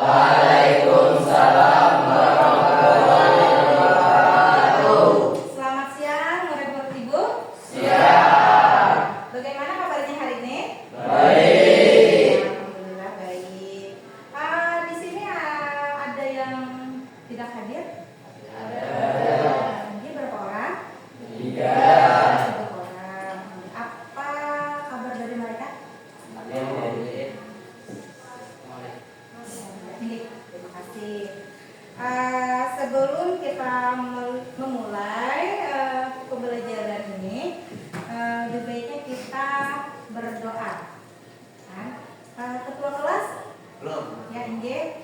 Waalaikumsalam warahmatullahi wabarakatuh. Selamat siang, murid-murid Ibu. Siang. Bagaimana kabarnya hari ini? Baik. Alhamdulillah baik. Di sini ada yang tidak hadir? Dia berapa orang? 3. 3 orang. Apa kabar dari mereka? Baik, terima kasih. Sebelum kita memulai pembelajaran ini, lebih baiknya kita berdoa. Ketua kelas? Belum. Ya, Inge.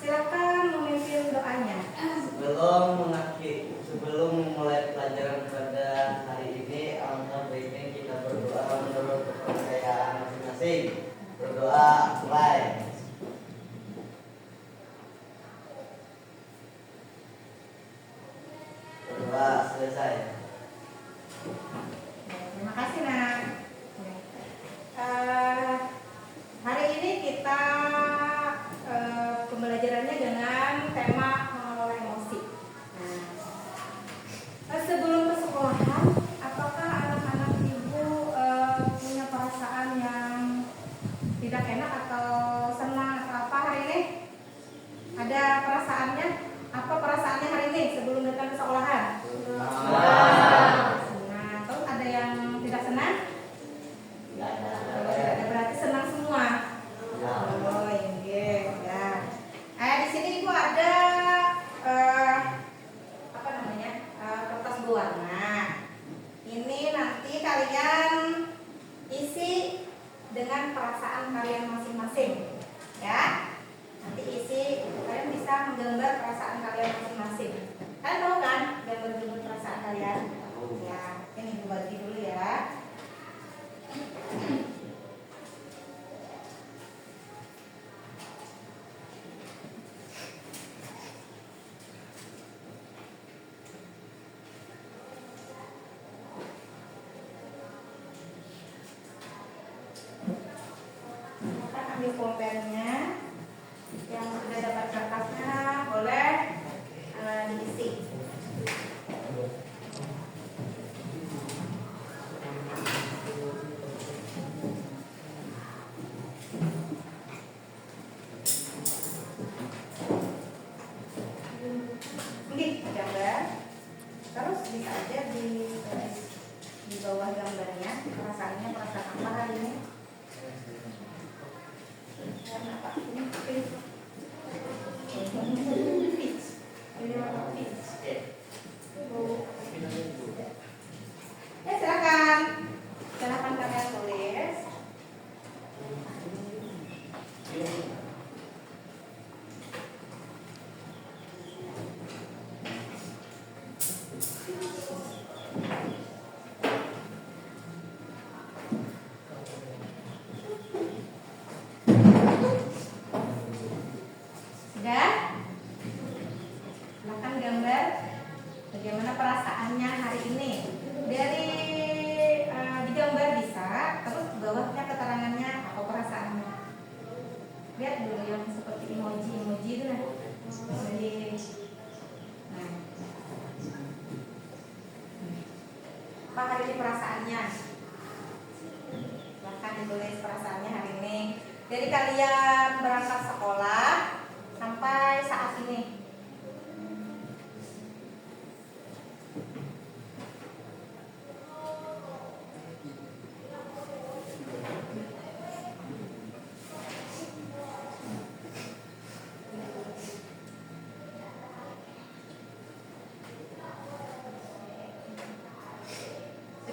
Silakan memimpin doanya. Sebelum memulai pelajaran pada hari ini, alangkah baiknya kita berdoa menurut kepercayaan masing-masing. Berdoa, mulai. Berdoa, selesai. Terima kasih, Nak. Hari ini kita pembelajarannya dengan tema mengelola emosi. Sebelum ke sekolahan, apakah anak-anak Ibu punya perasaan yang tidak enak atau senang atau apa hari ini? Ada perasaannya? Apa perasaannya hari ini sebelum datang ke sekolahan? Senang. Terus ada yang tidak senang? Berarti senang semua. Oh, iya, ya. Di sini Ibu ada apa namanya? Kertas berwarna. Ini nanti kalian isi dengan perasaan kalian masing-masing. Ya. Nanti isi, kalian bisa menggambar perasaan kalian masing-masing. Kalian tahu kan gambar-gambar perasaan kalian? Ya, ini Ibu bagi dulu ya. Kita ambil pulpennya. Yang sudah dapat kertasnya boleh diisi. Ini gambar. Terus bisa aja di bawah gambarnya perasaannya perasaan apa hari ini? Karena apa? Ini peach. Ini warna peach. Ya, silakan kalian tulis. Sudah? Silakan gambar bagaimana perasaannya hari ini. Dari digambar bisa, terus bawahnya keterangannya apa perasaannya. Lihat dulu yang seperti emoji itu nah. Apa hari ini perasaannya? Silakan ditulis perasaannya hari ini. Dari kalian berangkat sekolah sampai saat ini.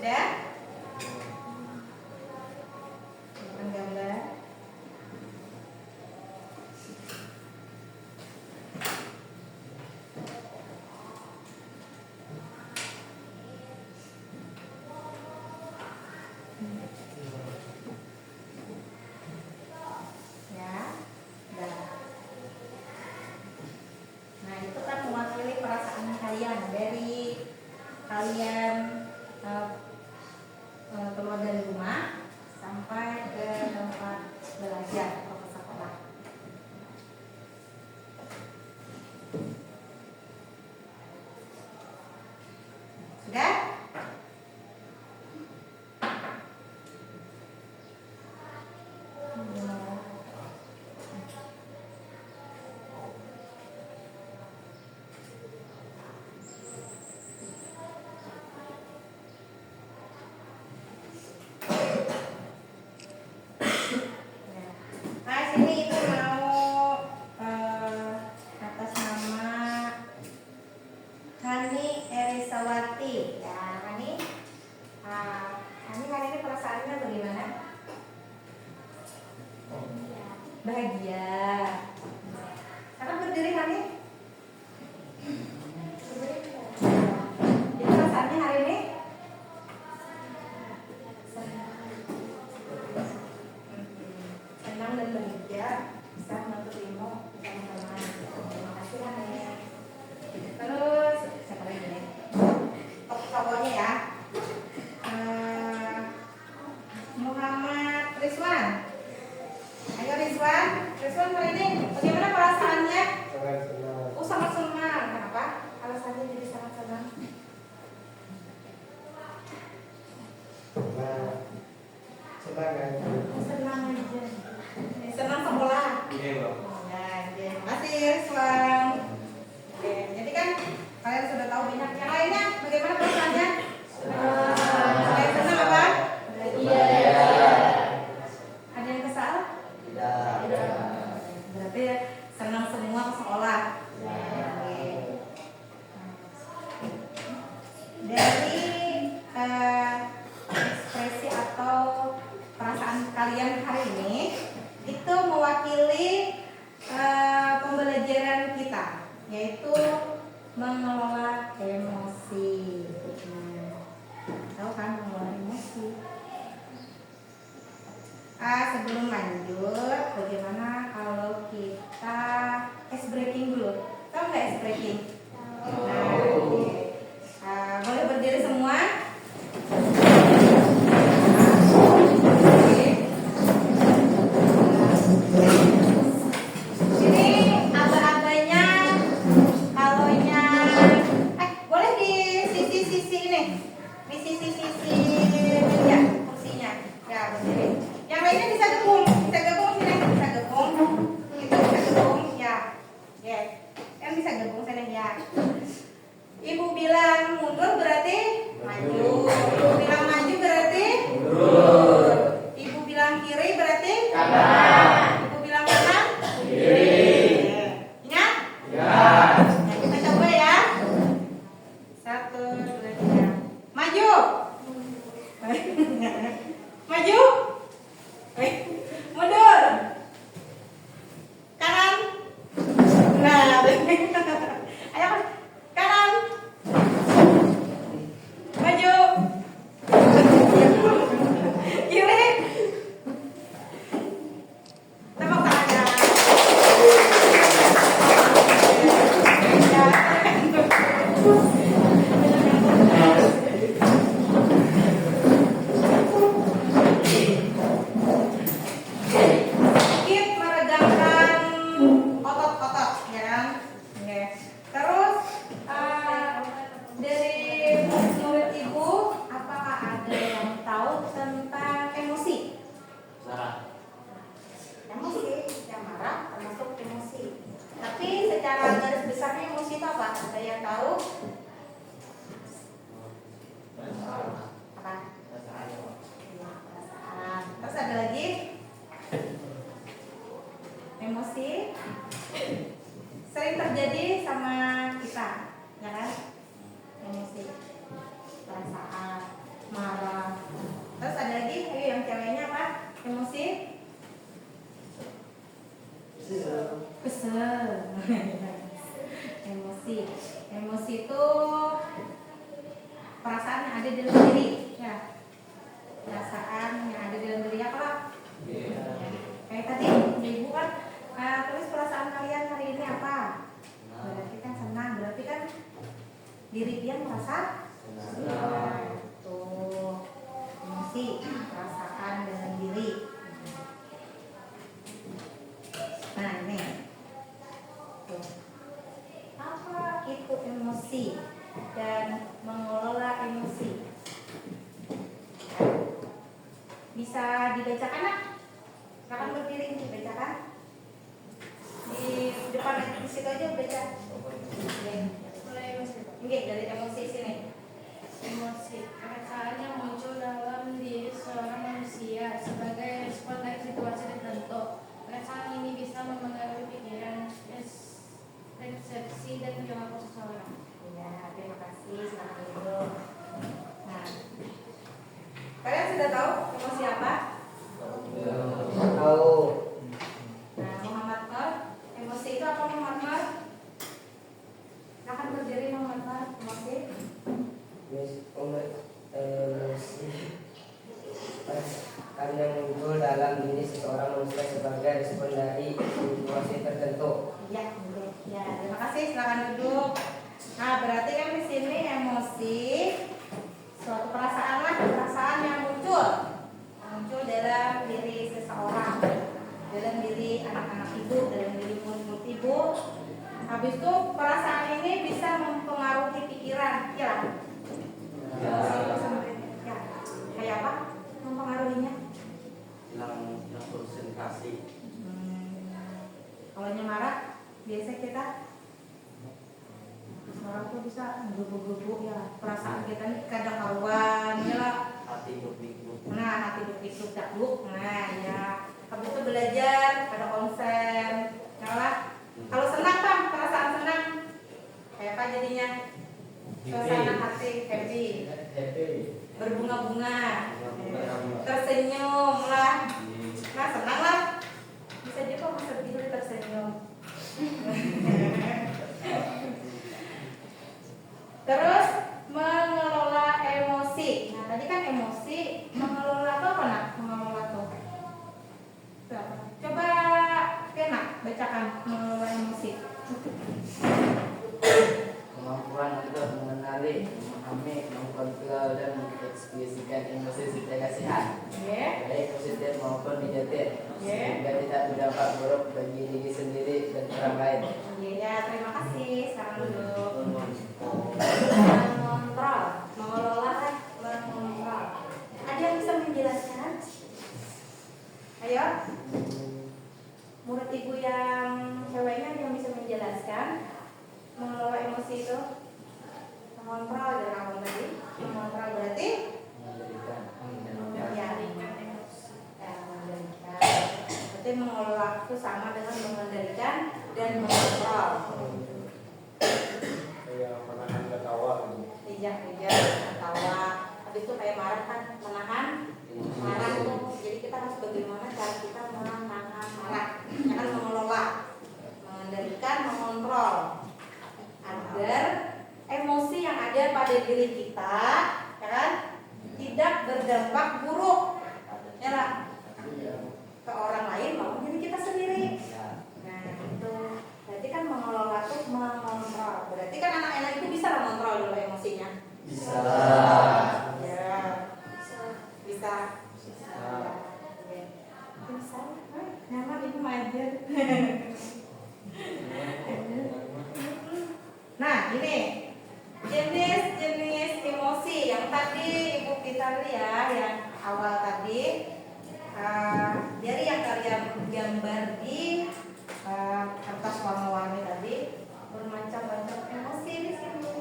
Sudah? Gambar. bahagia. Akan berdiri kami. Jadi perasaannya hari ini senang dan bahagia bisa menuntut ilmu bersama-sama. Terima kasih Hani. Terus siapa lagi nih? Tokohnya ya. Muhammad Rizwan. Ayo Rizwan hari ini bagaimana perasaannya? Sangat senang. Oh sangat senang. Kenapa? Alasannya jadi sangat senang. Senang aja. Senang aja. Senang sekolah. Iya, Bang. Nah, terima kasih Rizwan. Oke, jadi kan kalian sudah tahu banyak. Yang lainnya bagaimana perasaannya? Kalian senang apa? Iya. Ada yang kesal? Tidak. Berarti senang semua ke sekolah. Oke. Dari ekspresi atau perasaan kalian hari ini itu mewakili pembelajaran kita, yaitu mengelola emosi. Tahu kan mengelola emosi? Sebelum lanjut, bagaimana kalau kita ice breaking dulu? Tahu nggak ice breaking? Nah, oke. Boleh berdiri semua? Oke. Ini aba-abanya, kalonya, boleh di sisi-sisi ini, di sisi-sisi meja kursinya, ya berdiri. Yang lainnya bisa gabung sini, bisa gabung, itu bisa gabung, ya, kan bisa gabung sini ya. Ibu bilang mundur berarti maju, ibu bilang maju berarti mundur, ibu bilang kiri berarti kanan, ibu bilang kanan kiri. Ingat? Ya. Nah, kita coba ya. 1, 2, 3. Maju. Maju. Mundur. Kanan. Nah, ayo kanan. Maju. Kiri. Tepuk tangan. Sedikit meregangkan otot-otot, ya kan? Oke. Terus dari murid ibu, apakah ada yang tahu tentang emosi? Emosi, yang marah termasuk emosi. Tapi secara garis besarnya emosi itu apa? Ada yang tahu? Apa? Iya, perasaan. Terus ada lagi? Emosi sering terjadi sama kita, ya kan? Emosi, perasaan, marah. Terus ada lagi, ayo yang ceweknya apa? Emosi? Kesel. Emosi itu perasaan yang ada di dalam diri, ya. Perasaan yang ada di dalam diri apa? Kayak tadi ibu kan tulis perasaan kalian hari ini apa? Berarti kan senang, berarti kan diri dia merasa senang. Tuh, emosi, perasaan dalam diri. Nah ini, tuh. Apa itu emosi dan mengelola emosi? Bisa dibacakan nak? Silakan berdiri dibacakan. Di depan di situ aja baca. Mulai emosi. Enggak, dari emosi sini. Emosi, perasaan yang muncul dalam diri seorang manusia sebagai respon dari situasi tertentu. Perasaan ini bisa mempengaruhi pikiran, persepsi, dan perilaku seseorang. Ya, terima kasih. Silakan dulu. Nah, kalian sudah tahu emosi apa? Tahu. diri seseorang manusia sebagai respon dari situasi tertentu. Iya, betul. Ya, terima kasih. Silakan duduk. Nah, berarti kan di sini emosi suatu perasaan lah, perasaan yang muncul dalam diri seseorang, dalam diri anak-anak ibu, dalam diri murid-murid ibu. Habis itu perasaan ini bisa mempengaruhi pikiran, ya. Ya. Ya. Kayak apa? Mempengaruhinya? Hilang konsentrasi. Kalau marah, biasa kita orang tuh bisa gugup-gugup ya. Perasaan kita nih kadang kawan, ya lah. Hati berpikir. Nah, hati berpikir dakduk. Nah, ya. Habis itu belajar, pada konsen, ya lah. Kalau senang bang, perasaan senang, kayak apa jadinya? Suasana hati happy, berbunga-bunga, tersenyum lah. Nah, senang lah. Bisa juga masa tidur tersenyum. Terus mengelola emosi. Nah, tadi kan emosi, mengelola itu apa nak? Mengelola tuh. Itu apa? Coba Kena bacakan mengelola emosi. Kemampuan untuk mengenali, memahami, mengkontrol dan mengekspresikan emosi secara sehat, baik positif maupun negatif, sehingga tidak berdampak buruk bagi diri sendiri dan orang lain. Ya, terima kasih. Sekarang duduk. Mengontrol, mengelola, mengontrol. Ada yang bisa menjelaskan? Ayo, murid ibu yang ceweknya ada yang bisa menjelaskan mengelola emosi itu? Mengontrol dari awal tadi. Mengontrol berarti Mengendalikan, ya, mengendalikan. Berarti mengelola itu sama dengan mengendalikan dan mengontrol. Kayak menahan ketawa gitu. Iya, ketawa. Habis itu kayak marah kan, menahan marah itu. Jadi kita harus bagaimana cara kita menahan marah, jangan mengelola, mengendalikan, mengontrol agar emosi yang ada pada diri kita, ya kan, tidak berdampak buruk, ya lah, ke orang lain maupun diri kita sendiri. Nah itu, berarti kan mengelola itu mengontrol. Berarti kan anak-anak itu bisa lah mengontrol dulu emosinya. Bisa. Ya, bisa. Nama ibu majer. Nah, ini jenis-jenis emosi yang tadi ibu kita lihat yang awal tadi. Dari yang kalian gambar di kertas warna-warni tadi, bermacam-macam emosi di sini.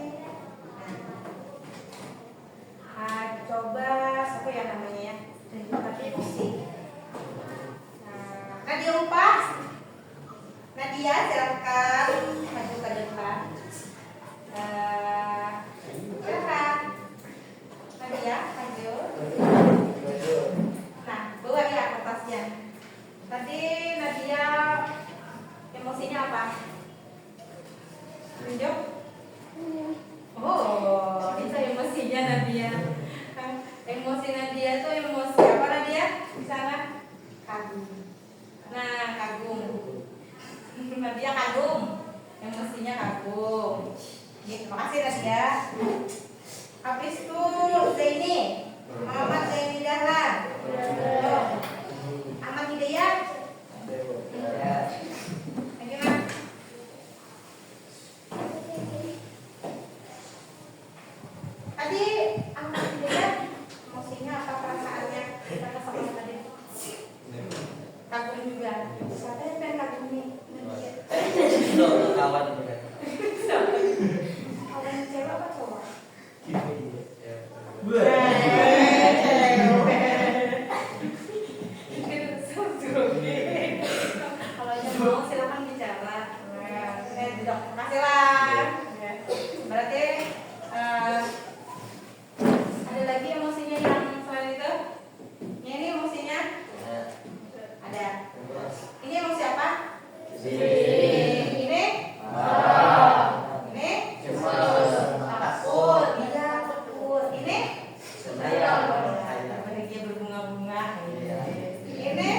Coba siapa ya namanya ya? Tunjukkan emosi. Nadia lupa. Nadia silakan maju ke depan. Silakan. Nadia maju. Nah, bawa ya kertasnya. Tadi Nadia emosinya apa? Tunjuk. Oh, itu emosinya Nadia. Emosi Nadia itu emosi apa Nadia? Di sana kagum. Nah, kagum. Nadia kagum. Emosinya kagum. Terima kasih Nadia. Habis itu Zaini. Muhammad Zaini Dahlan. Ahmad Hidayat. Bagaimana? Tadi Ahmad Hidayat emosinya apa perasaannya? Kita sama tadi. Kagum juga. Siapa yang pengen kagum nih? Itu kawan juga. Kawan cewek apa cowok? Kalau yang mau silakan bicara. Tidak, makasih lah. Berarti ada lagi emosinya yang selain itu? Ini emosinya ada. Ini emosi apa? Ini? Ini? Takut. Iya, takut. Ini? Bahagia berbunga-bunga. Ini?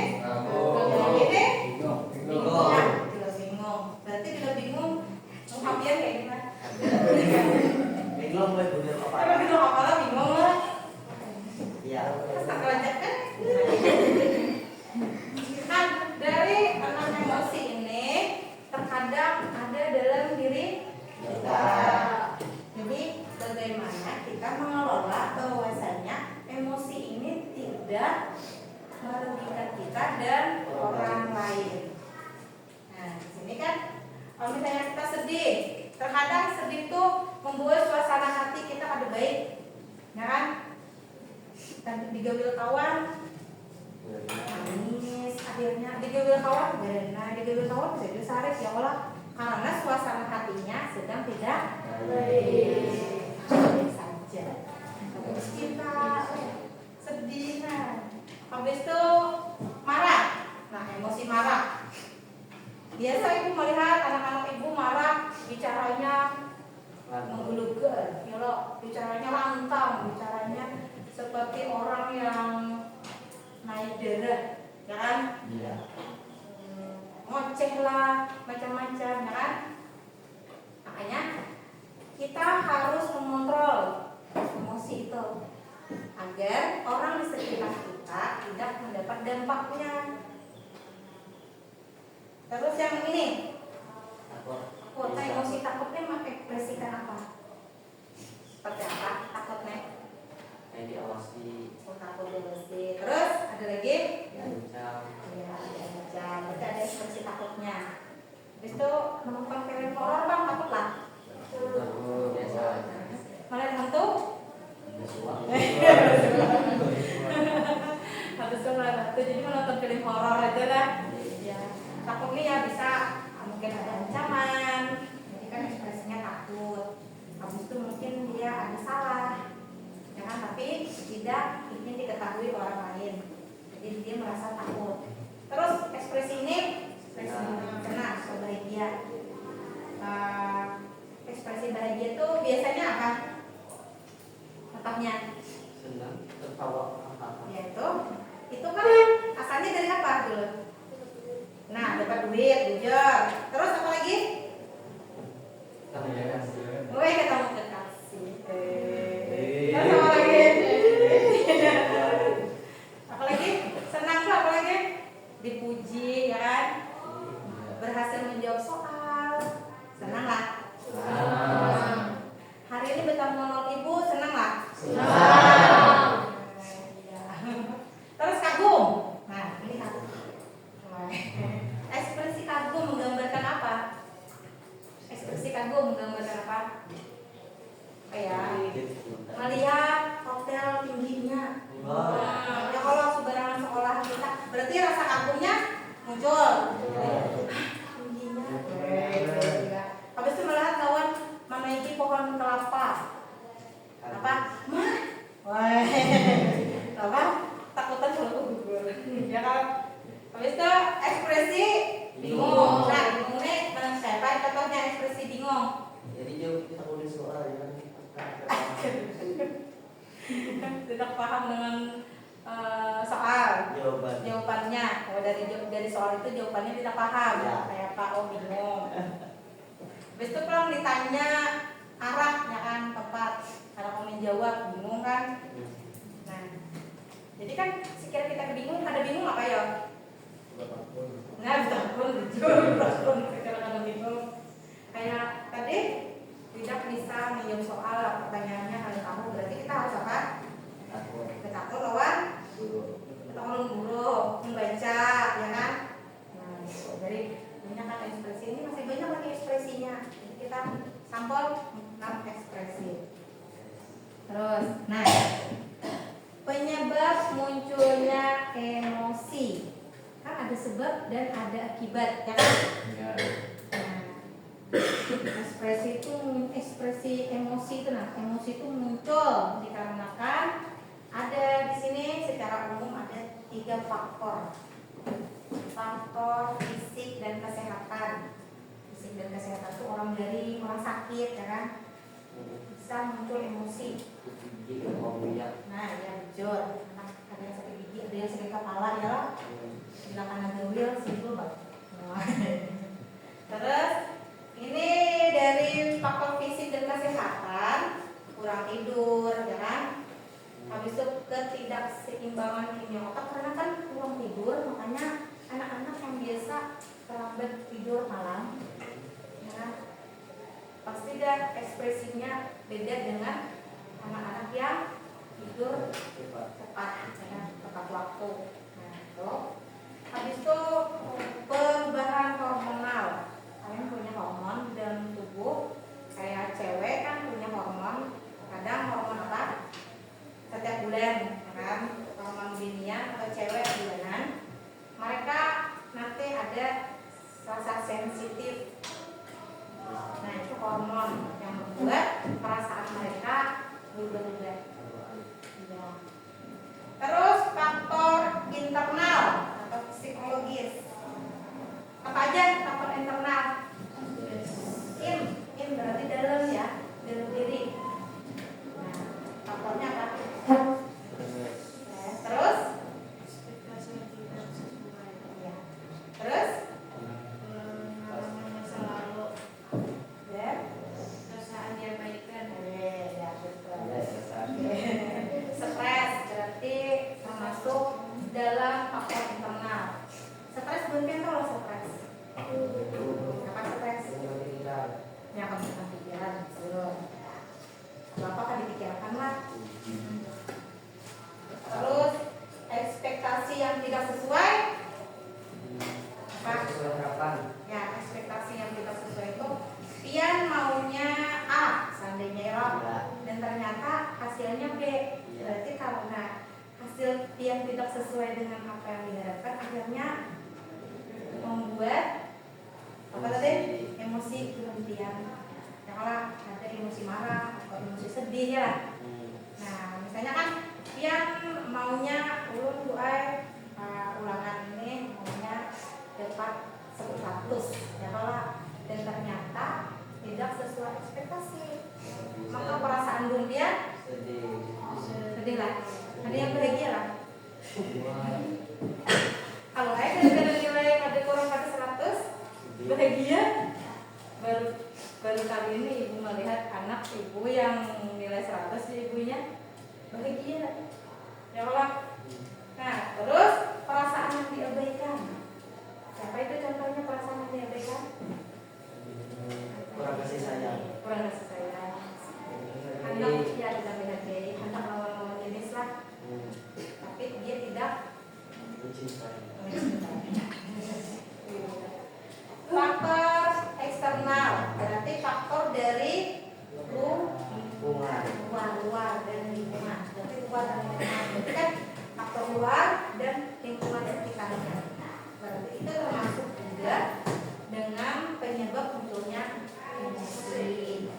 dan orang lain. Nah, di sini kan kalau misalnya kita sedih, terkadang sedih itu membuat suasana hati kita ada baik, ya kan? Dan digawil kawan, nangis, akhirnya digawil kawan, digawil kawan jadi sarik ya Allah, karena suasana hatinya sedang tidak baik saja. Terus kita sedih, nah, habis itu marah, nah emosi marah. Biasa ibu melihat anak-anak ibu marah, bicaranya menggulugar, ya loh, bicaranya lantang, bicaranya seperti orang yang naik darah, ya kan? Iya. Ngoceh lah, macam-macam, ya kan? Makanya kita harus mengontrol emosi itu agar orang di sekitar kita tidak mendapat dampaknya. Terus yang ini, takut, emosi takutnya mengekspresikan apa? Seperti apa takutnya? Kayak diawasi. Takut diawasi. Terus ada lagi? Diancam. Ya, diancam. Berarti ada ekspresi takutnya. Habis itu menonton film horor bang, takut lah. Biasa. Melihat hantu? Habis itu melihat hantu, jadi menonton film horor aja lah. Ya, takutnya ya bisa mungkin ada ancaman. Jadi kan ekspresinya takut. Habis itu mungkin dia ada salah, ya kan? Tapi tidak ingin diketahui orang lain. Jadi dia merasa takut. Terus ekspresi ini, ekspresi senang atau bahagia. Ekspresi bahagia itu biasanya apa? Contohnya? Senang, tertawa, apa-apa. Ya itu kan asalnya dari apa dulu? Nah, dapat duit, jujur. Terus apa lagi? Gue ketemu kekasih. Terus apa lagi? Apa lagi? Senang tuh apa lagi? Dipuji, ya kan? Berhasil menjawab soal. Senang lah. Hari ini bertemu nonton ibu, senang lah. Terus kagum. Nah, ini kagum. Ekspresi kagum menggambarkan apa? Ekspresi kagum menggambarkan apa? Kayak melihat hotel tingginya. Ya kalau sembarangan sekolah kita, berarti rasa kagumnya muncul. Tingginya. Habis itu melihat kawan menaiki pohon kelapa. Apa? Mah. Wah. Apa? Takutan kalau gugur. Ya kan? Habis itu ekspresi bingung. Nah, bingungnya mana siapa? Contohnya ekspresi bingung. Jadi jauh kita udah soal ya. Tidak paham dengan soal jawabannya. Kalau dari soal itu jawabannya tidak paham. Ya. Kayak apa? Oh bingung. Habis itu pulang ditanya arah, ya kan, tempat. Karena kamu jawab bingung kan. Nah, jadi kan sekira kita bingung, ada bingung apa ya? Nah, takut, jujur, kadang-kadang bingung. Kayak tadi tidak bisa menjawab soal pertanyaannya hari kamu, berarti kita harus apa? Takut lawan guru, membaca, ya kan? Nah, gitu. Jadi banyak kan ekspresi ini, masih banyak lagi ekspresinya. Jadi kita sampel 6 ekspresi. Terus, nah, penyebab munculnya emosi. Kan ada sebab dan ada akibat, ya kan? Ya. Nah, ekspresi emosi itu, nah, emosi itu muncul dikarenakan ada di sini secara umum ada 3 faktor. Faktor fisik dan kesehatan. Fisik dan kesehatan itu orang dari orang sakit, ya kan? Bisa muncul emosi. Nah, ya jujur. Ada yang sakit gigi, ada yang sakit kepala, ya lah. Bila karena gawil, simpel banget. Terus ini dari faktor fisik dan kesehatan, kurang tidur, ya kan? Habis itu ketidakseimbangan kimia otak karena kan kurang tidur, makanya anak-anak yang biasa terlambat tidur malam, ya kan? Pasti dan ekspresinya beda dengan anak-anak yang tidur cepat, ya kan? Tepat waktu. Nah, itu. ada rasa sensitif. Nah, itu hormon yang membuat perasaan mereka berubah-ubah. Ya. Terus faktor internal atau psikologis. Apa aja faktor internal? In berarti dalam ya, dalam diri. Nah, faktornya apa? Ya, terus? Ekspektasi yang tidak sesuai. Ya. Terus? Pengalaman masa lalu. Ya. Perasaan diabaikan. Ya, betul. Ya, selesai. Stres berarti termasuk dalam faktor internal. Stres mungkin kalau stres. Apa stres? Yang akan pikiran, betul. Bapak kan dipikirkan lah. Terus ekspektasi yang tidak sesuai. Apa? Sesuai harapan. Ya, ekspektasi yang tidak sesuai itu pian maunya A, seandainya ya, dan ternyata hasilnya B. Berarti karena hasil pian tidak sesuai dengan apa yang diharapkan, akhirnya membuat apa tadi? Emosi berlebihan. Ya, kalau ada emosi marah atau emosi sedih ya. Nah, misalnya kan pian maunya ulun doa ulangan ini maunya dapat 100 ya kalau, dan ternyata tidak sesuai ekspektasi, maka perasaan dunia sedih lah, ada yang bahagia lah. Kalau saya gara-gara nilai ada kurang pada 100 bahagia, baru kali ini ibu melihat anak ibu yang nilai 100 ibunya bahagia ya Allah. Nah, terus perasaan yang diabaikan. Siapa itu contohnya perasaan yang diabaikan? Kurang kasih sayang. Kurang kasih sayang. Anak dia tidak bahagia, anak lawan-lawan jenis lah, tapi dia tidak mencintai. Faktor eksternal berarti faktor dari luar dan lingkungan. Berarti luar dan lingkungan. Berarti kan faktor luar dan lingkungan sekitarnya. Berarti itu termasuk juga dengan penyebab munculnya emosi.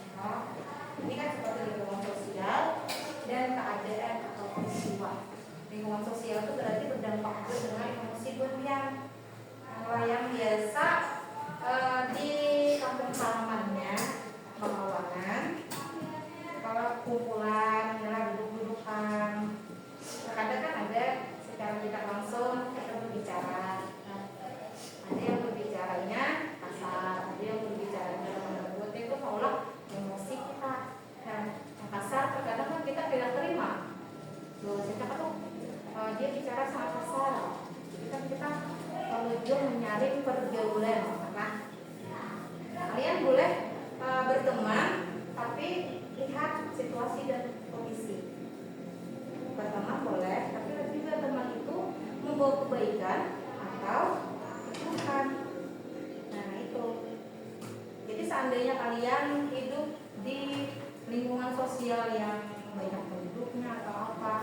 Ini kan seperti lingkungan sosial dan keadaan atau peristiwa. Lingkungan sosial itu berarti berdampak juga dengan emosi berlebihan. Kalau yang biasa di kampung halamannya Pekalongan, kalau kumpulan adalah duduk-dudukan, terkadang kan ada secara tidak langsung kita berbicara. Nah, ada yang berbicaranya kasar, ada yang berbicaranya lembut, itu seolah emosi kita. Dan yang kasar terkadang kan kita tidak terima. Loh, siapa tuh dia bicara sangat kasar. Jadi kan kita ujung menyaring pergaulan. Nah, kalian boleh berteman, tapi lihat situasi dan kondisi. Berteman boleh, tapi juga teman itu membawa kebaikan atau bukan. Nah, itu. Jadi seandainya kalian hidup di lingkungan sosial yang banyak penduduknya atau apa,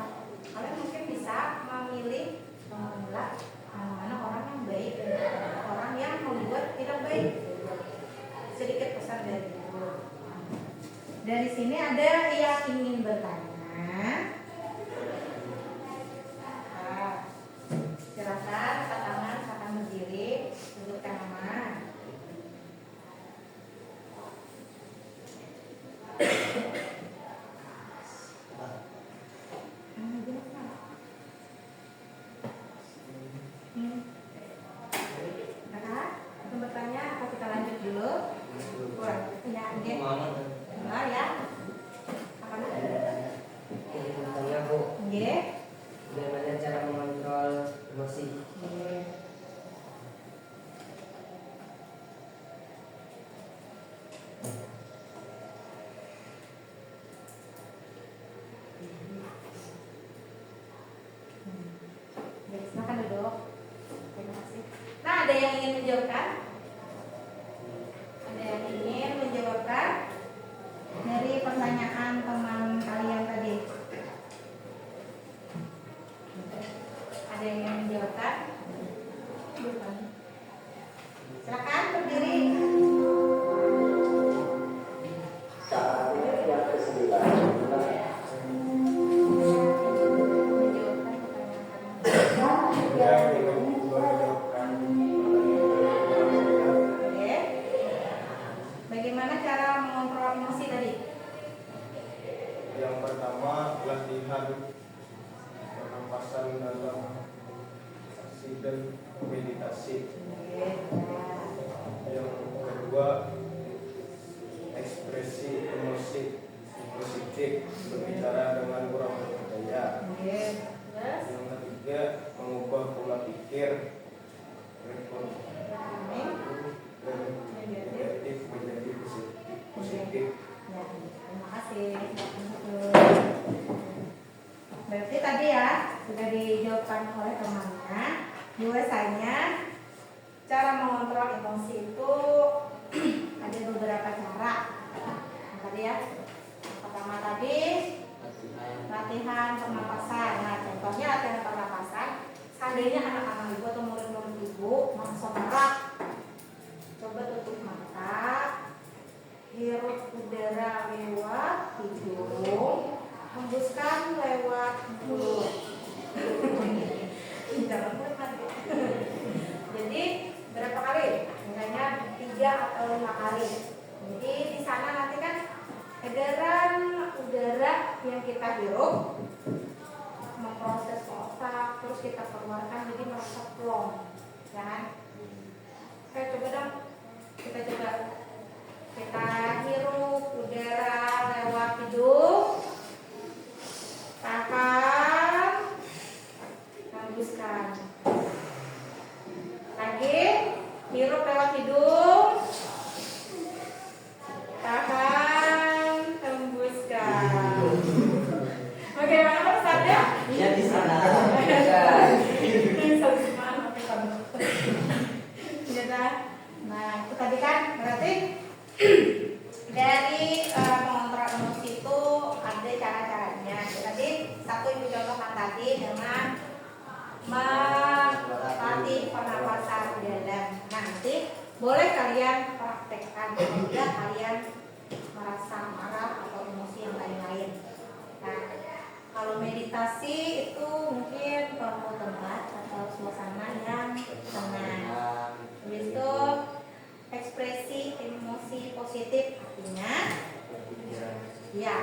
kalian mungkin bisa memilih memilah mana orang yang baik dan orang yang membuat tidak baik. Sedikit pesan dari itu. Dari sini ada yang ingin bertanya. Silakan angkat tangan, silakan berdiri, sebutkan nama. Bertanya atau kita lanjut dulu? Kurang ya, oke. Nah, ya. Apa Tanya Bu, Oke. bagaimana cara mengontrol emosi? Baik, silakan duduk. Terima kasih. Nah, ada yang ingin menjawabkan? Ada yang ingin menjawabkan dari pertanyaan teman kalian tadi? Ada yang ingin menjawabkan? Bukan. meditasi. Ya. Yang kedua, ekspresi emosi positif, berbicara dengan orang berbudaya. Terus Yang ketiga, mengubah pola pikir negatif menjadi positif. ya, terima kasih. Berarti tadi ya sudah dijawabkan oleh temannya. Biasanya cara mengontrol emosi itu ada beberapa cara. Nah, tadi ya, pertama tadi latihan pernapasan. Nah, contohnya latihan pernapasan. Seandainya anak-anak ibu atau murid-murid ibu langsung marah, coba tutup mata, hirup udara lewat hidung, hembuskan lewat mulut. Jangan lupa. Jadi berapa kali? Misalnya 3 atau 5 kali. Jadi di sana nanti kan edaran udara yang kita hirup memproses ke otak, terus kita keluarkan jadi merasa plong, ya kan? Saya coba dong, kita hirup udara lewat hidung, tahan, hembuskan. Lagi, hirup lewat hidung, tahan, hembuskan. Bagaimana pesannya? Iya di sana. Nah, itu tadi kan berarti dari mengontrol emosi itu ada cara-caranya. Tadi satu ibu contohkan tadi dengan melatih pernapasan dalam. Nanti boleh kalian praktekkan jika kalian merasa marah atau emosi yang lain-lain. Nah, kalau meditasi itu mungkin perlu tempat atau suasana yang tenang. Habis itu ekspresi emosi positif artinya ya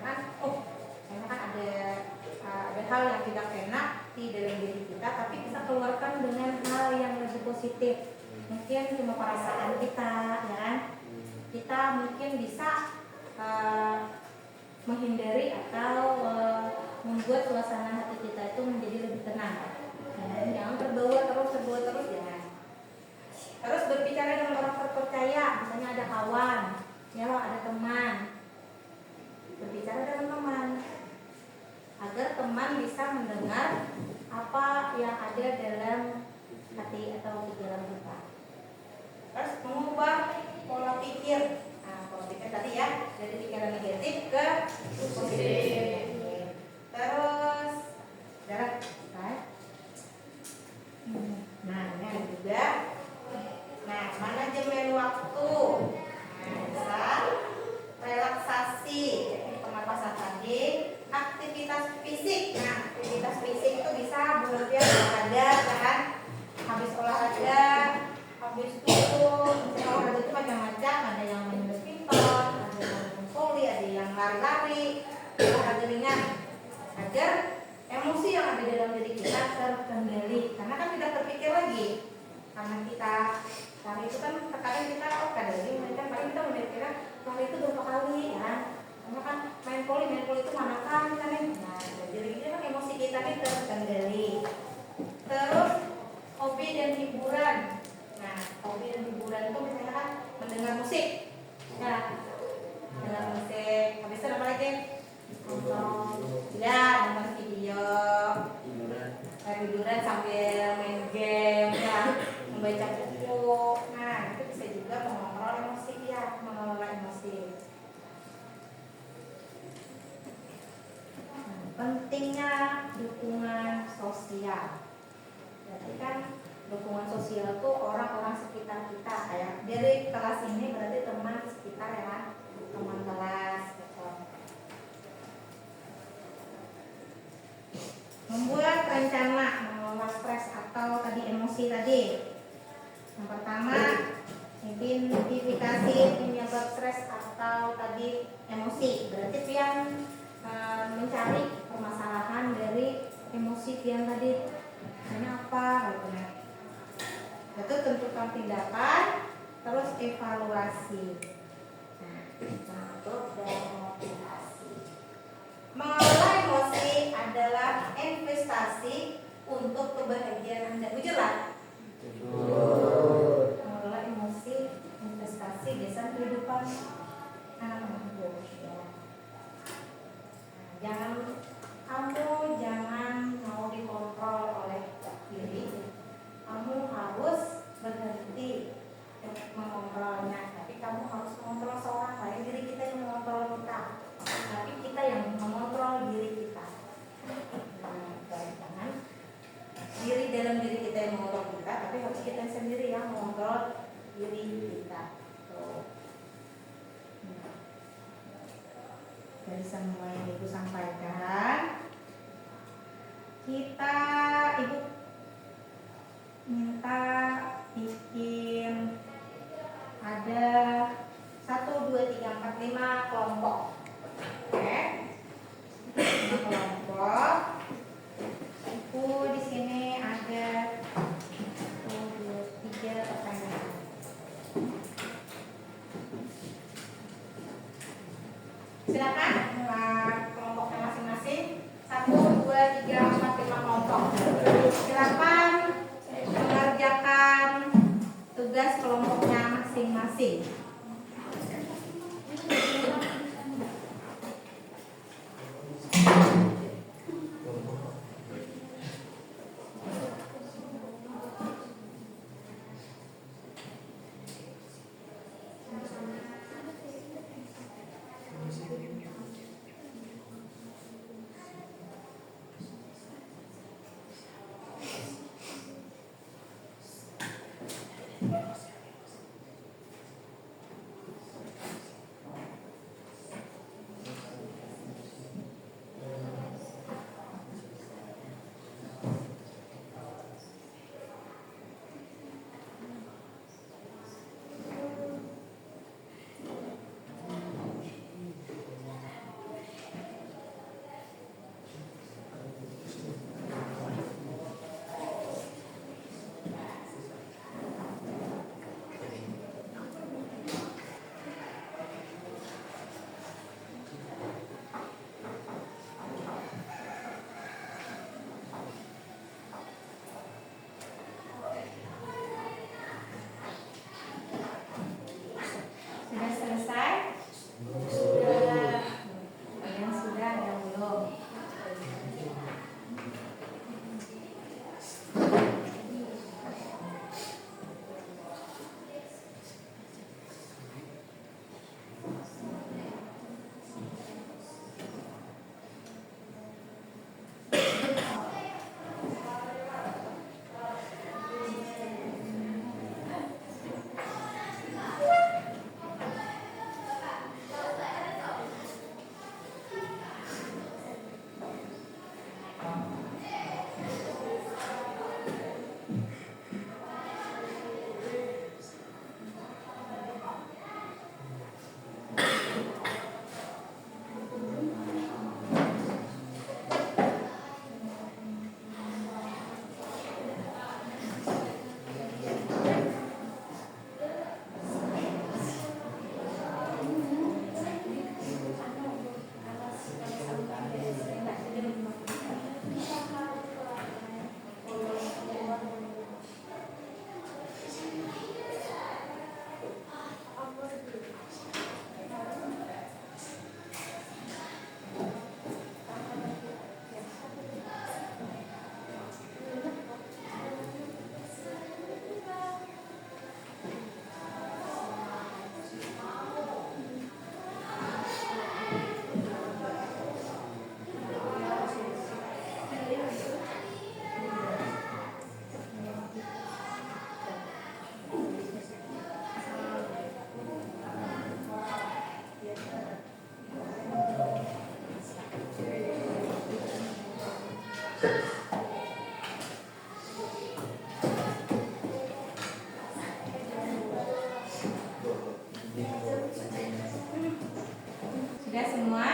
kan karena kan ada hal yang tidak enak di dalam diri kita, tapi kita keluarkan dengan hal yang lebih positif. Mungkin cuma perasaan kita, ya kan? Kita mungkin bisa menghindari atau membuat suasana hati kita itu menjadi lebih tenang. Jangan terbawa terus ya. Terus berbicara dengan orang terpercaya, misalnya ada kawan, ya ada teman. Berbicara dengan teman agar teman bisa mendengar apa yang ada dalam hati atau pikiran kita. Terus mengubah pola pikir. Nah, pola pikir tadi ya, dari pikiran negatif ke positif. Terus jarak, nah ini ada juga. Nah, manajemen waktu. Nah, bisa relaksasi, pernapasan tadi, aktivitas fisik. Nah, aktivitas fisik itu bisa berupa olahraga, kan? Habis olahraga, habis itu olahraga itu macam-macam. Ada yang main badminton, ada yang main voli, ada yang lari-lari, olahraga ringan. Agar emosi yang ada dalam diri kita terkendali, karena kan tidak terpikir lagi. Karena kita lari itu kan terkadang kita kadang ini kan paling kita memikirkan lari itu berapa kali ya. Karena kan main poli itu mana kan nih. Nah, jadi ini kan emosi kita ini terkendali. Terus hobi dan hiburan. Nah, hobi dan hiburan itu misalnya kan mendengar musik. Nah, mendengar musik. Habis itu apa lagi? Ya, nonton video, tiduran sambil main game, ya, membaca buku. Nah, itu bisa juga mengontrol emosi ya, mengelola emosi. Nah, pentingnya dukungan sosial. Berarti kan dukungan sosial itu orang-orang sekitar kita, kayak dari kelas ini berarti teman sekitar ya kan, teman kelas. Membuat rencana mengelola stres atau tadi emosi tadi. Yang pertama, identifikasi penyebab stres atau tadi emosi. Berarti pian mencari permasalahan dari emosi pian tadi. ini apa gitu ya. Itu tentukan tindakan, terus evaluasi. Nah, untuk motivasi. Mengelola emosi adalah investasi untuk kebahagiaan Anda. Jujur lah. Mengelola emosi, investasi desa kehidupan anak-anak. Jangan mau dikontrol oleh diri. Kamu harus berhenti mengontrolnya, tapi kamu harus mengontrol seorang lain. Diri kita yang mengontrol kita, tapi kita yang mengontrol diri kita. Jangan diri dalam diri kita yang mengontrol kita, tapi harus kita sendiri yang mengontrol diri kita. Dari semua yang Ibu sampaikan, Ibu minta bikin ada 1, 2, 3, 4, 5 kelompok. Oke. 5 kelompok. Ibu di sini ada 1, 2, 3 pertanyaan. Silakan kelompoknya masing-masing. 1, 2, 3, 4, 5 kelompok. Silakan mengerjakan tugas kelompoknya masing-masing. Sudah selesai? Sudah. Yang sudah ada belum? Sudah semua?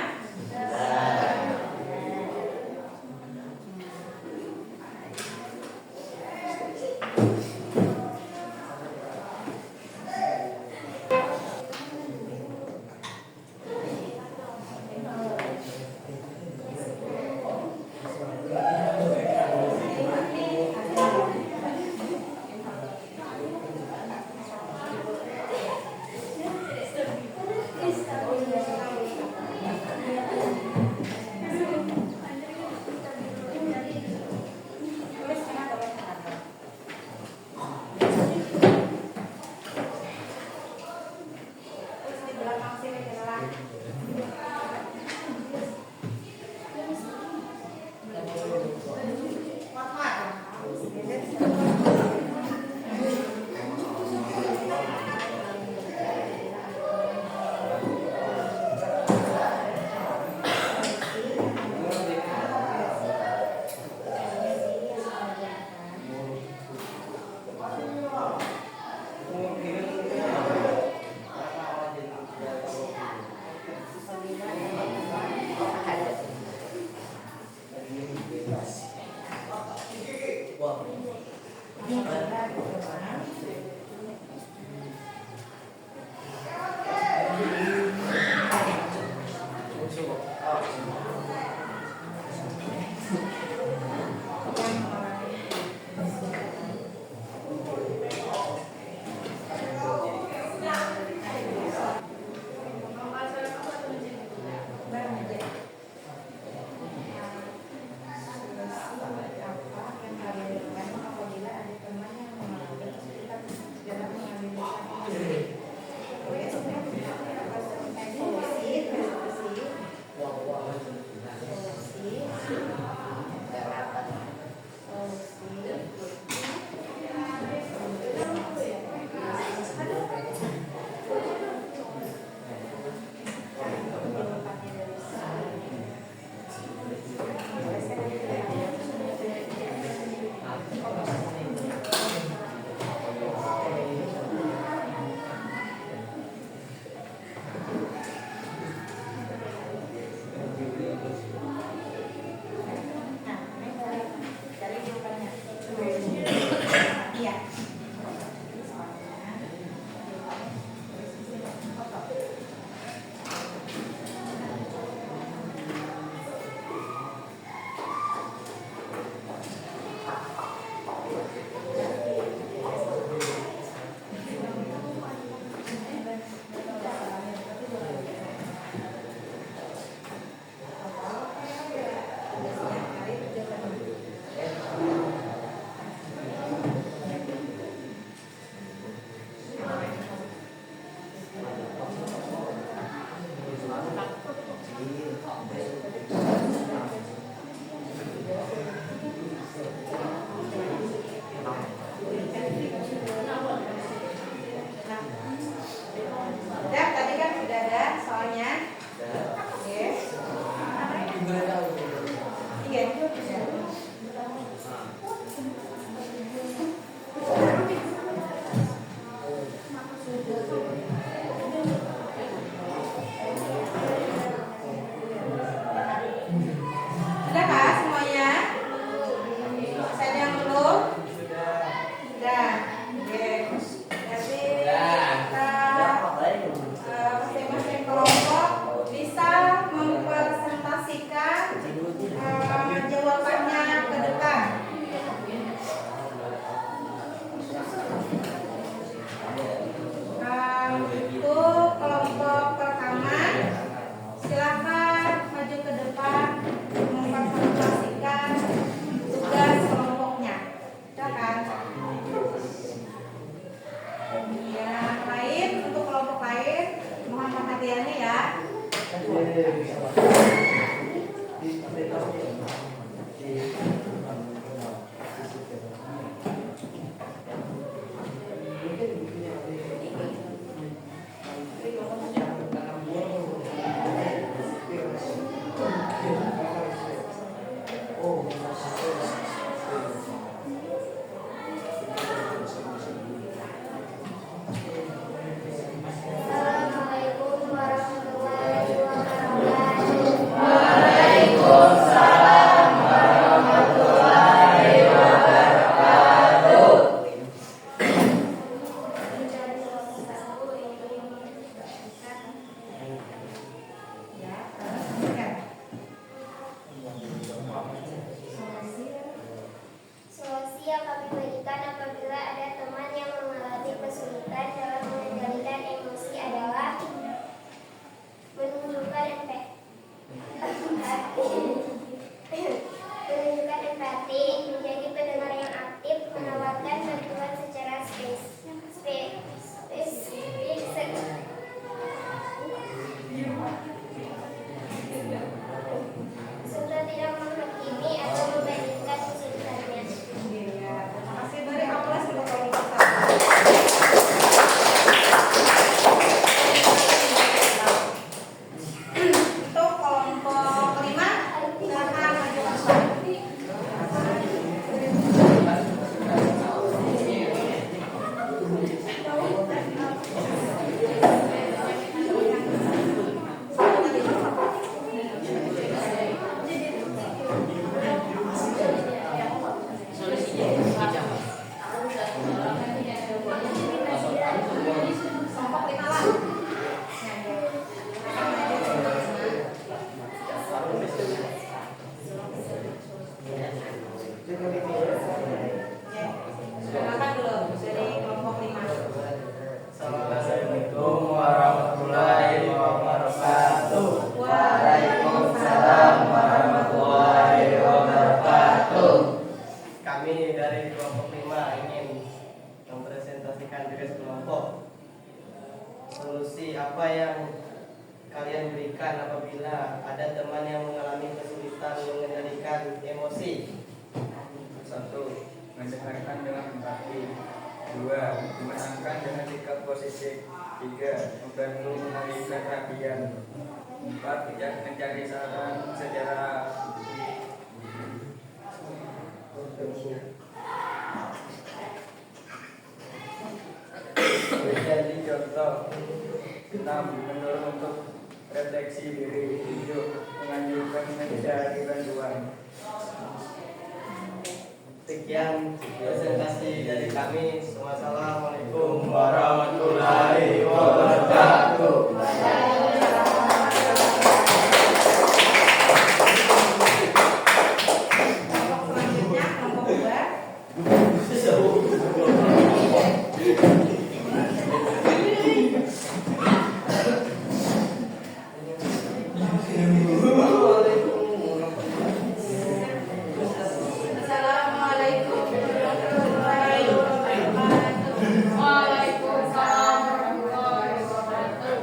pengertiannya ya. Assalamualaikum warahmatullahi wabarakatuh. Ya, teruskan. Solusi yang kami berikan apabila ada teman yang mengalami kesulitan dalam mengendalikan emosi adalah menunjukkan empati, menjadi pendengar yang aktif, menawarkan bantuan secara spesifik, serta tidak menghakimi atau membandingkan kesulitannya. Ya, terima kasih. Beri aplaus untuk kelompok satu. Untuk kelompok kelima, silakan maju masuk. Kelompok lima lah. Silakan dulu dari kelompok lima. Assalamualaikum warahmatullahi wabarakatuh. Waalaikumsalam warahmatullahi wabarakatuh. Kami dari kelompok 5 ingin mempresentasikan tugas kelompok. Solusi apa yang kalian berikan apabila ada teman yang mengalami kesulitan mengendalikan emosi? 1. Mendengarkan dengan empati. 2. Menenangkan dengan sikap positif. 3. Membantu mengalihkan perhatian. 4. Tidak mencari saran secara menjadi contoh. 6. Mendorong untuk refleksi diri. 7. Menganjurkan mencari bantuan. Sekian presentasi dari kami. Wassalamualaikum warahmatullahi wabarakatuh. Kelompok selanjutnya, kelompok dua. Assalamualaikum warahmatullahi wabarakatuh. Waalaikumsalam warahmatullahi wabarakatuh.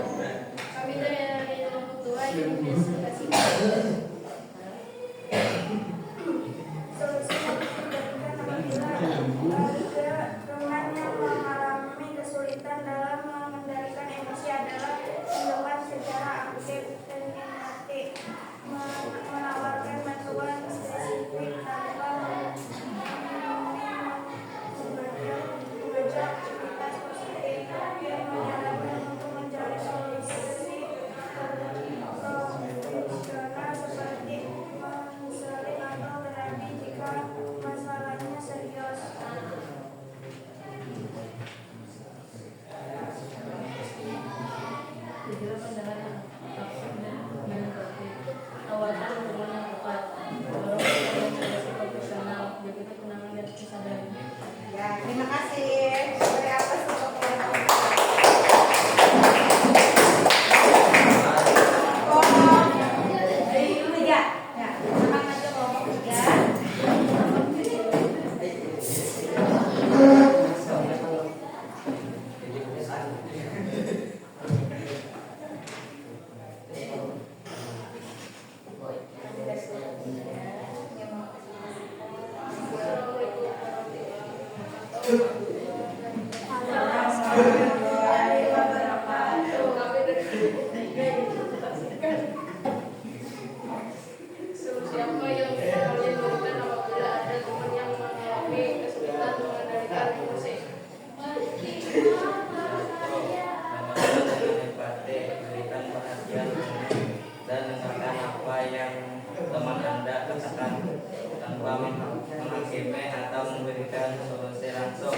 Kami dari kelompok 2 ingin presentasikan Solusi yang diberikan apabila ada teman yang mengalami kesulitan dalam mengendalikan emosi adalah tindakan secara aktif dan empati, menawarkan bantuan spesifik tanpa mengajak aktivitas positif dan menyarankan untuk mencari solusi profesional seperti konseling atau terapi jika masalahnya serius. Jadilah pendengar yang aktif dan mengerti. Tawarkan dukungan yang tepat. Dorong rekomendasi profesional. Begitu penanganan dan kesadaran. Ya, terima kasih. Beri warahmatullahi wabarakatuh. Siapa yang bisa kalian berikan apabila ada teman yang mengalami kesulitan mengendalikan emosi? Berikan perhatian dan dengarkan apa yang teman Anda katakan tanpa menghakimi atau memberikan solusi langsung.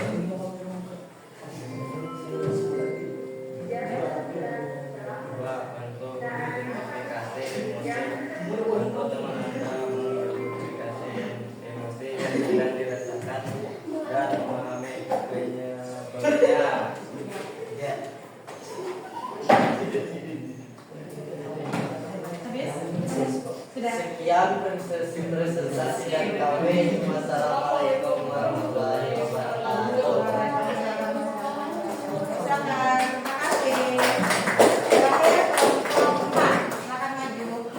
Dua, bantu identifikasi emosi. Bantu teman Anda mengidentifikasi emosi yang sedang dirasakan dan memahami penyebabnya. Ya. Sudah. Sekian presentasi dari kami. Wassalamualaikum warahmatullahi wabarakatuh. Silakan, terima kasih. Terakhir kelompok 4, silakan maju.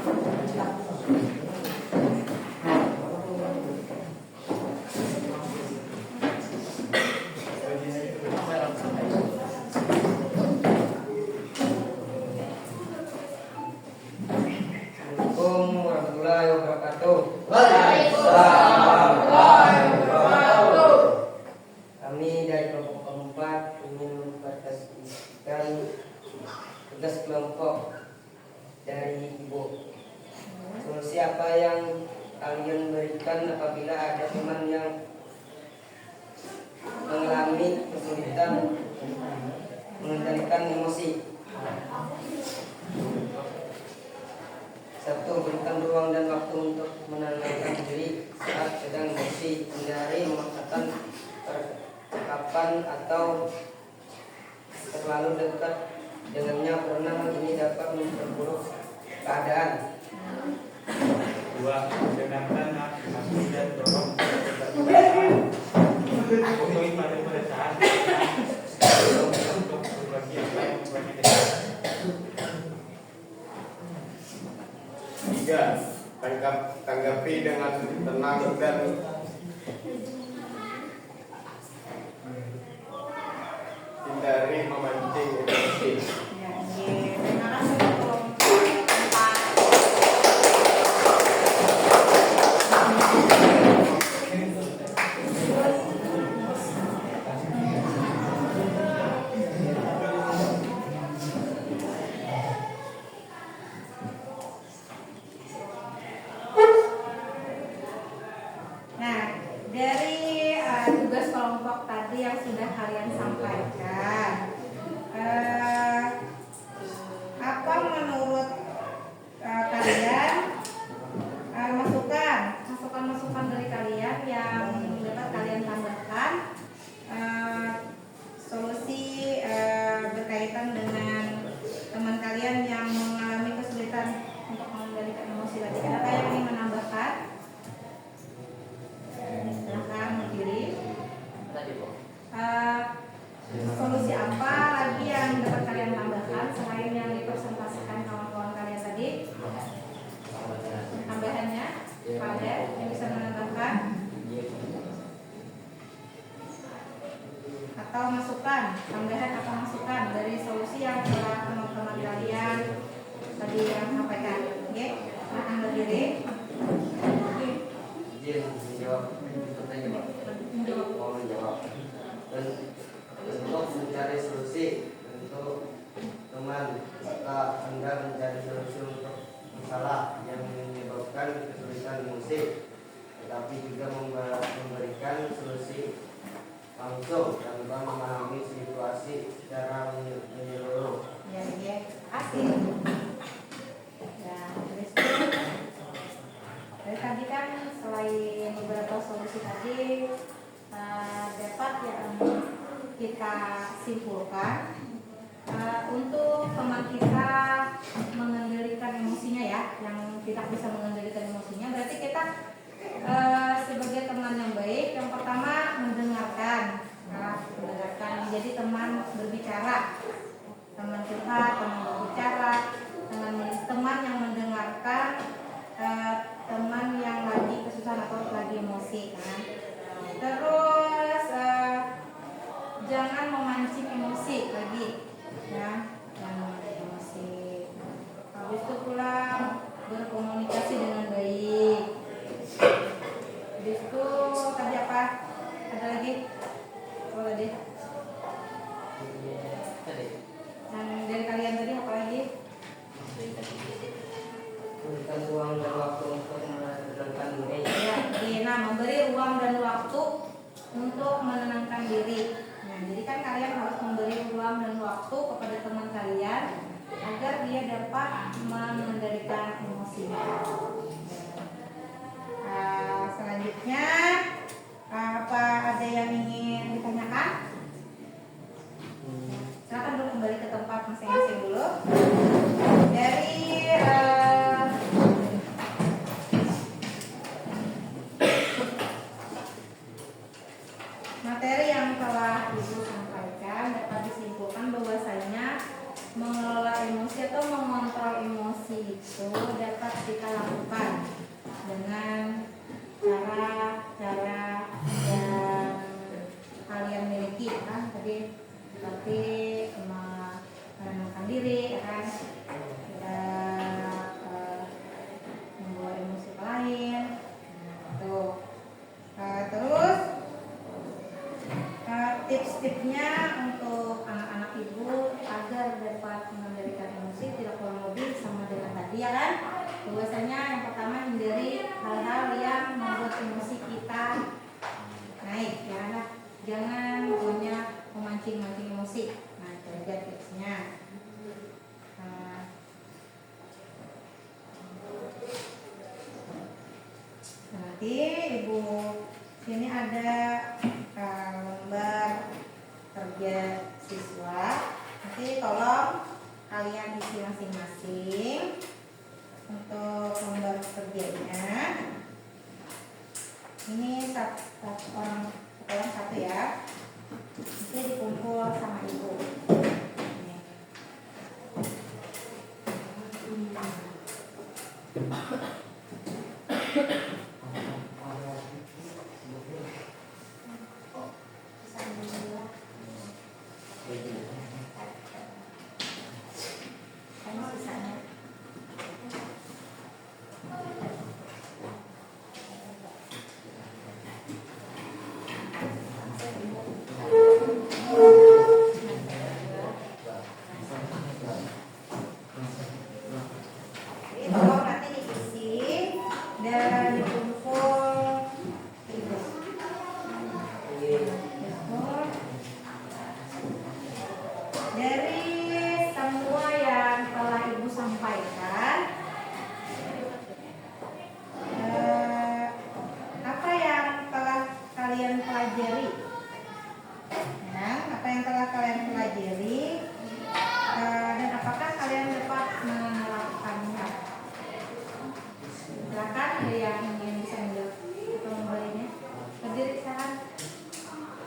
Assalamualaikum warahmatullahi wabarakatuh. Kami dari kelompok keempat ingin mempresentasikan tugas kelompok dari Ibu. Solusi apa yang kalian berikan apabila ada teman yang mengalami kesulitan mengendalikan emosi? 1. Berikan ruang dan waktu untuk menenangkan diri saat sedang emosi. Hindari memaksakan percakapan atau terlalu dekat dengannya karena ini dapat memperburuk keadaan. 2. Dengarkan afirmasi dan dorong keterbukaan. Hubungi pada saat untuk berbagi apa yang membuatnya dekat. 3. Tanggapi dengan tenang dan hindari memancing emosi. Ya, terima kasih kelompok 4. Nah, dari tugas kelompok tadi yang sudah kalian sampaikan, apa menurut kalian masukan dari kalian yang dapat kalian tambahkan solusi berkaitan dengan teman kalian yang mengalami kesulitan untuk mengendalikan emosi tadi? Ada yang ingin menambahkan? Silahkan berdiri. Solusi apa lagi yang dapat kalian tambahkan selain yang dipresentasikan kawan-kawan kalian tadi? Tambahannya, Pak Ade yang bisa menambahkan atau masukan, tambahan atau masukan dari solusi yang telah teman-teman kalian tadi yang sampaikan. Oke, silahkan berdiri. Izin menjawab pertanyaan Pak. Mau menjawab. Dan untuk mencari solusi untuk teman serta Anda mencari solusi untuk masalah yang menyebabkan kesulitan emosi, tetapi juga memberikan solusi langsung tanpa memahami situasi secara menyeluruh. Ya, asik. Ya, terus dari tadi kan selain beberapa solusi tadi dapat yang kita simpulkan untuk teman kita mengendalikan emosinya ya, yang tidak bisa mengendalikan emosinya, berarti kita sebagai teman yang baik, yang pertama mendengarkan, menjadi teman berbicara, teman curhat, teman berbicara, teman yang mendengarkan teman yang lagi kesusahan atau lagi emosi kan. Terus jangan memancing emosi lagi, ya, jangan memancing emosi. Habis itu pulang berkomunikasi dengan baik. Habis itu tadi apa? Ada lagi? Apa tadi? Tadi. Yang dari kalian tadi apa lagi? Berikan ruang dan waktu untuk menenangkan diri. Ya, nah memberi ruang dan waktu untuk menenangkan diri. Nah, jadi kan kalian harus memberi ruang dan waktu kepada teman kalian agar dia dapat mengendalikan emosinya. Selanjutnya, apa ada yang ingin ditanyakan? Silakan dulu kembali ke tempat masing-masing dulu. Dari materi yang telah Ibu sampaikan dapat disimpulkan bahwasanya mengelola emosi atau mengontrol emosi itu dapat kita lakukan dengan cara-cara yang kalian miliki, kan? Tadi seperti menenangkan diri, kan? Tidak membawa emosi ke lain. Tuh. Terus tips-tipsnya untuk anak-anak ibu agar dapat mengendalikan emosi tidak kurang lebih sama dengan tadi, ya kan? Bahwasanya yang pertama hindari hal-hal yang membuat emosi kita naik, ya kan? Jangan pokoknya memancing-mancing emosi. Nah, itu aja tipsnya. Nanti ibu sini ada lembar kerja siswa. Nanti tolong kalian isi masing-masing untuk lembar kerjanya. Ini satu orang satu, ya. Nanti dikumpul sama ibu. Ini.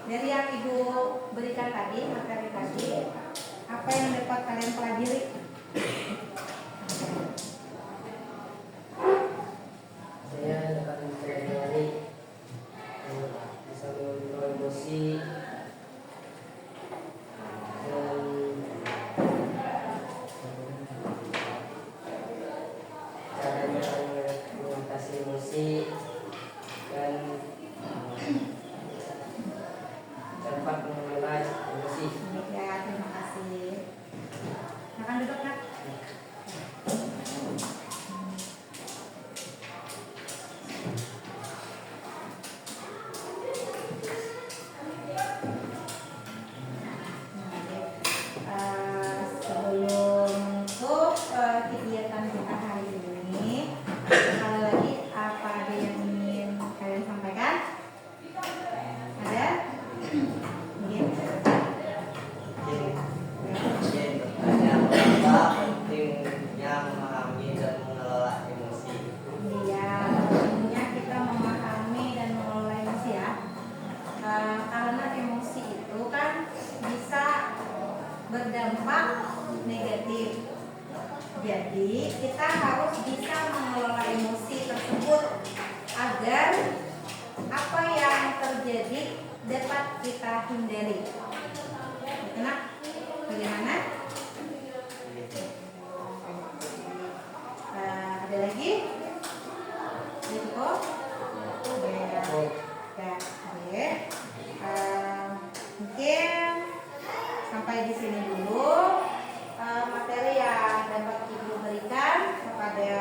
Dari yang Ibu berikan tadi, materi tadi, apa yang dapat kalian pelajari? Saya dapat mempelajari bisa mengontrol emosi dan caranya mengatasi emosi dan dapat mengelola emosi. Ya, terima kasih. Silakan duduk, Kak. Sebelum untuk kegiatan kita hari ini, sekali lagi apa ada yang ingin kalian sampaikan? Ada? Mungkin? Mungkin bertanya apa pentingnya memahami dan mengelola emosi. Iya, tentunya kita memahami dan mengelola emosi, ya. Karena emosi itu kan bisa berdampak negatif. Jadi kita harus bisa mengelola emosi tersebut agar apa yang terjadi dapat kita hindari. Sampai di sini dulu materi yang dapat Ibu berikan kepada